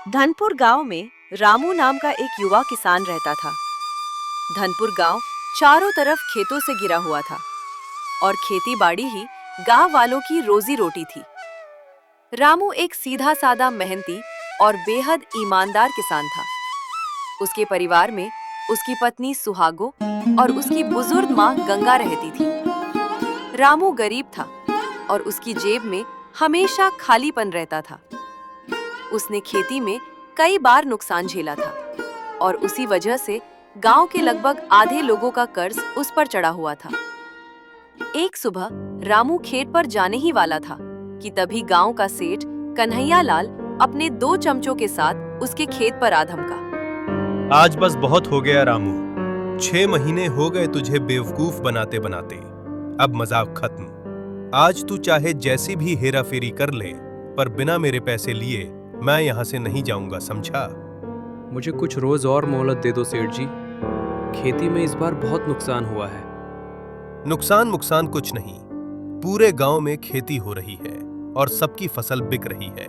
धनपुर गांव में रामू नाम का एक युवा किसान रहता था। धनपुर गांव चारों तरफ खेतों से घिरा हुआ था और खेती बाड़ी ही गांव वालों की रोजी रोटी थी। रामू एक सीधा साधा मेहनती और बेहद ईमानदार किसान था। उसके परिवार में उसकी पत्नी सुहागो और उसकी बुजुर्ग माँ गंगा रहती थी। रामू गरीब था और उसकी जेब में हमेशा खालीपन रहता था। उसने खेती में कई बार नुकसान झेला था और उसी वजह से गांव के लगभग आधे लोगों का कर्ज उस पर चढ़ा हुआ था। एक सुबह रामू खेत पर जाने ही वाला था कि तभी गांव का सेठ कन्हैया लाल अपने 2 चमचों के साथ उसके खेत पर आ धमका। आज बस बहुत हो गया रामू। 6 महीने हो गए तुझे बेवकूफ बनाते बनाते। अब मजाक खत्म। आज तू चाहे जैसी भी हेरा फेरी कर ले, पर बिना मेरे पैसे लिए मैं यहाँ से नहीं जाऊंगा, समझा? मुझे कुछ रोज और मोहलत दे दो सेठ जी। खेती में इस बार बहुत नुकसान हुआ है। नुकसान कुछ नहीं। पूरे गांव में खेती हो रही है और सबकी फसल बिक रही है।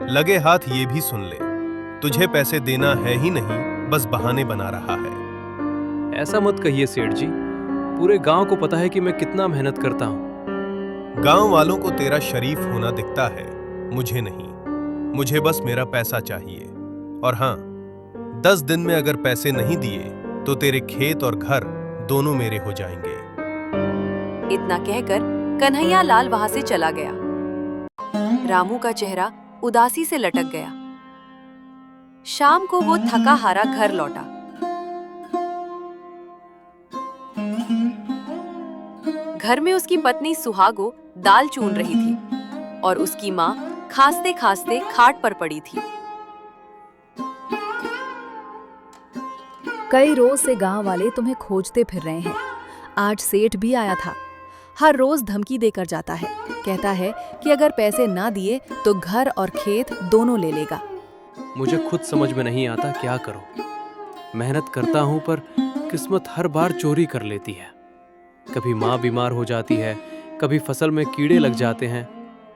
लगे हाथ ये भी सुन ले, तुझे पैसे देना है ही नहीं, बस बहाने बना रहा है। ऐसा मत कहिए सेठ जी, पूरे गांव को पता है कि मैं कितना मेहनत करता हूँ। गांव वालों को तेरा शरीफ होना दिखता है, मुझे नहीं। मुझे बस मेरा पैसा चाहिए। और हाँ, 10 दिन में अगर पैसे नहीं दिए तो तेरे खेत और घर दोनों मेरे हो जाएंगे। इतना कहकर कन्हैया लाल वहां से चला गया। रामू का चेहरा उदासी से लटक गया। शाम को वो थका हारा घर लौटा। घर में उसकी पत्नी सुहागो दाल चून रही थी और उसकी माँ खांसते खांसते खाट पर पड़ी थी। कई रोज से गांव वाले तुम्हें खोजते फिर रहे हैं। आज सेठ भी आया था। हर रोज धमकी देकर जाता है। कहता है कि अगर पैसे ना दिए तो घर और खेत दोनों ले लेगा। मुझे खुद समझ में नहीं आता क्या करूं। मेहनत करता हूं पर किस्मत हर बार चोरी कर लेती है। कभी माँ बीमार हो जाती है, कभी फसल में कीड़े लग जाते हैं,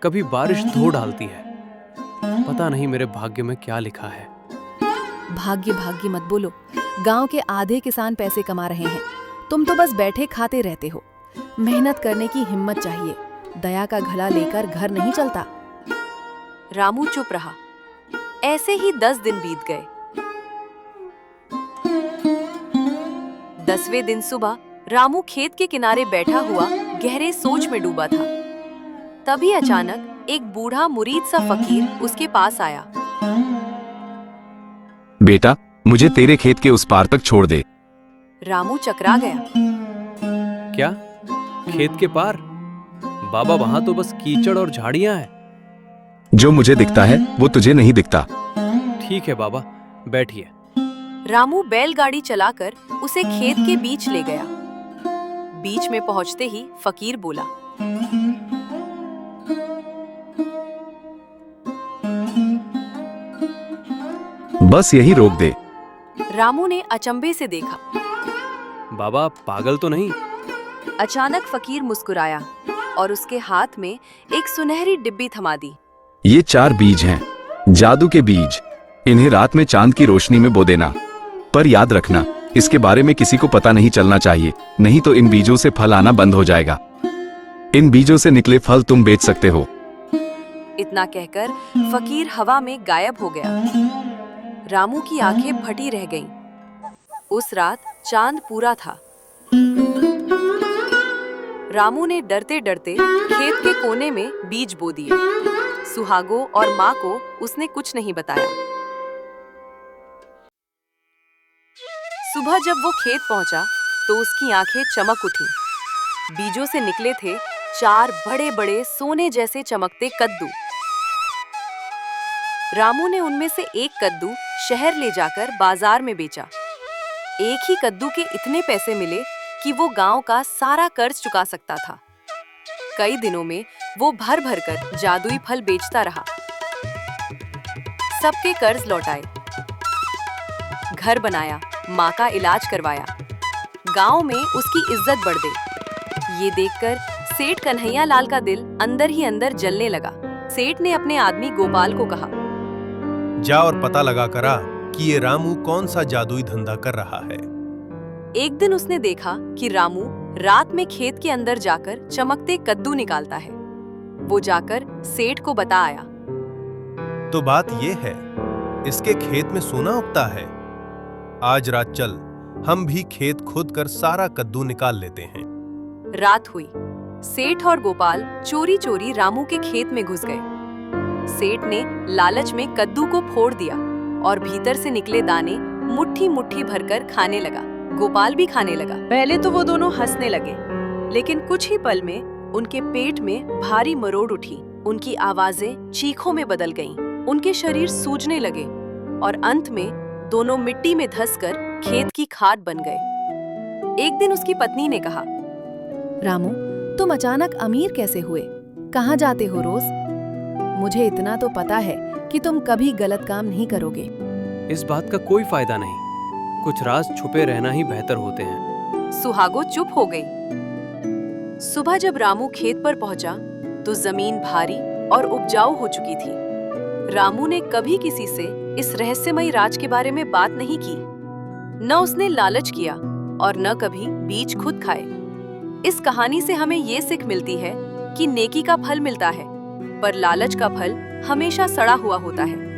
कभी बारिश धो डालती है। पता नहीं मेरे भाग्य में क्या लिखा है। भाग्य भाग्य मत बोलो। गांव के आधे किसान पैसे कमा रहे हैं, तुम तो बस बैठे खाते रहते हो। मेहनत करने की हिम्मत चाहिए। दया का घड़ा लेकर घर नहीं चलता। रामू चुप रहा। ऐसे ही 10 दिन बीत गए। 10वें दिन सुबह रामू खेत के किनारे बैठा हुआ गहरे सोच में डूबा था। तभी अचानक एक बूढ़ा मुरीद सा फकीर उसके पास आया। बेटा, मुझे तेरे खेत के उस पार तक छोड़ दे। रामू चकरा गया। क्या? खेत के पार? बाबा, वहां तो बस कीचड़ और झाड़ियां हैं। जो मुझे दिखता है वो तुझे नहीं दिखता। ठीक है बाबा, बैठिए। रामू बैलगाड़ी चलाकर उसे खेत के बीच ले गया। बीच में पहुंचते ही फकीर बोला, बस यही रोक दे। रामू ने अचंभे से देखा। बाबा, पागल तो नहीं? अचानक फकीर मुस्कुराया और उसके हाथ में एक सुनहरी डिब्बी थमा दी। ये 4 बीज हैं, जादू के बीज। इन्हें रात में चांद की रोशनी में बो देना। पर याद रखना, इसके बारे में किसी को पता नहीं चलना चाहिए, नहीं तो इन बीजों से फल आना बंद हो जाएगा। इन बीजों से निकले फल तुम बेच सकते हो। इतना कहकर फकीर हवा में गायब हो गया। रामू की आंखें फटी रह गईं। उस रात चांद पूरा था। रामू ने डरते डरते खेत के कोने में बीज बो दिए। सुहागो और माँ को उसने कुछ नहीं बताया। सुबह जब वो खेत पहुंचा तो उसकी आंखें चमक उठी। बीजों से निकले थे 4 बड़े बड़े सोने जैसे चमकते कद्दू। रामू ने उनमें से एक कद्दू शहर ले जाकर बाजार में बेचा। एक ही कद्दू के इतने पैसे मिले कि वो गांव का सारा कर्ज चुका सकता था। कई दिनों में वो भर भर कर जादुई फल बेचता रहा। सबके कर्ज लौटाए, घर बनाया, माँ का इलाज करवाया। गांव में उसकी इज्जत बढ़ गई। ये देखकर सेठ कन्हैया लाल का दिल अंदर ही अंदर जलने लगा। सेठ ने अपने आदमी गोपाल को कहा, जा और पता लगा करा कि ये रामू कौन सा जादुई धंधा कर रहा है। एक दिन उसने देखा कि रामू रात में खेत के अंदर जाकर चमकते कद्दू निकालता है। वो जाकर सेठ को बता आया। तो बात ये है, इसके खेत में सोना उगता है। आज रात चल, हम भी खेत खोद कर सारा कद्दू निकाल लेते हैं। रात हुई। सेठ और गोपाल चोरी चोरी रामू के खेत में घुस गए। सेठ ने लालच में कद्दू को फोड़ दिया और भीतर से निकले दाने मुट्ठी मुट्ठी भरकर खाने लगा। गोपाल भी खाने लगा। पहले तो वो दोनों हंसने लगे, लेकिन कुछ ही पल में उनके पेट में भारी मरोड़ उठी। उनकी आवाजें चीखों में बदल गईं। उनके शरीर सूजने लगे और अंत में दोनों मिट्टी में धंसकर खेत की खाद बन गए। एक दिन उसकी पत्नी ने कहा, रामू, तुम अचानक अमीर कैसे हुए? कहाँ जाते हो रोज? मुझे इतना तो पता है कि तुम कभी गलत काम नहीं करोगे। इस बात का कोई फायदा नहीं। कुछ राज छुपे रहना ही बेहतर होते हैं। सुहागो चुप हो गई। सुबह जब रामू खेत पर पहुंचा तो जमीन भारी और उपजाऊ हो चुकी थी। रामू ने कभी किसी से इस रहस्यमयी राज के बारे में बात नहीं की। न उसने लालच किया और न कभी बीज खुद खाए। इस कहानी से हमें ये सीख मिलती है कि नेकी का फल मिलता है, पर लालच का फल हमेशा सड़ा हुआ होता है।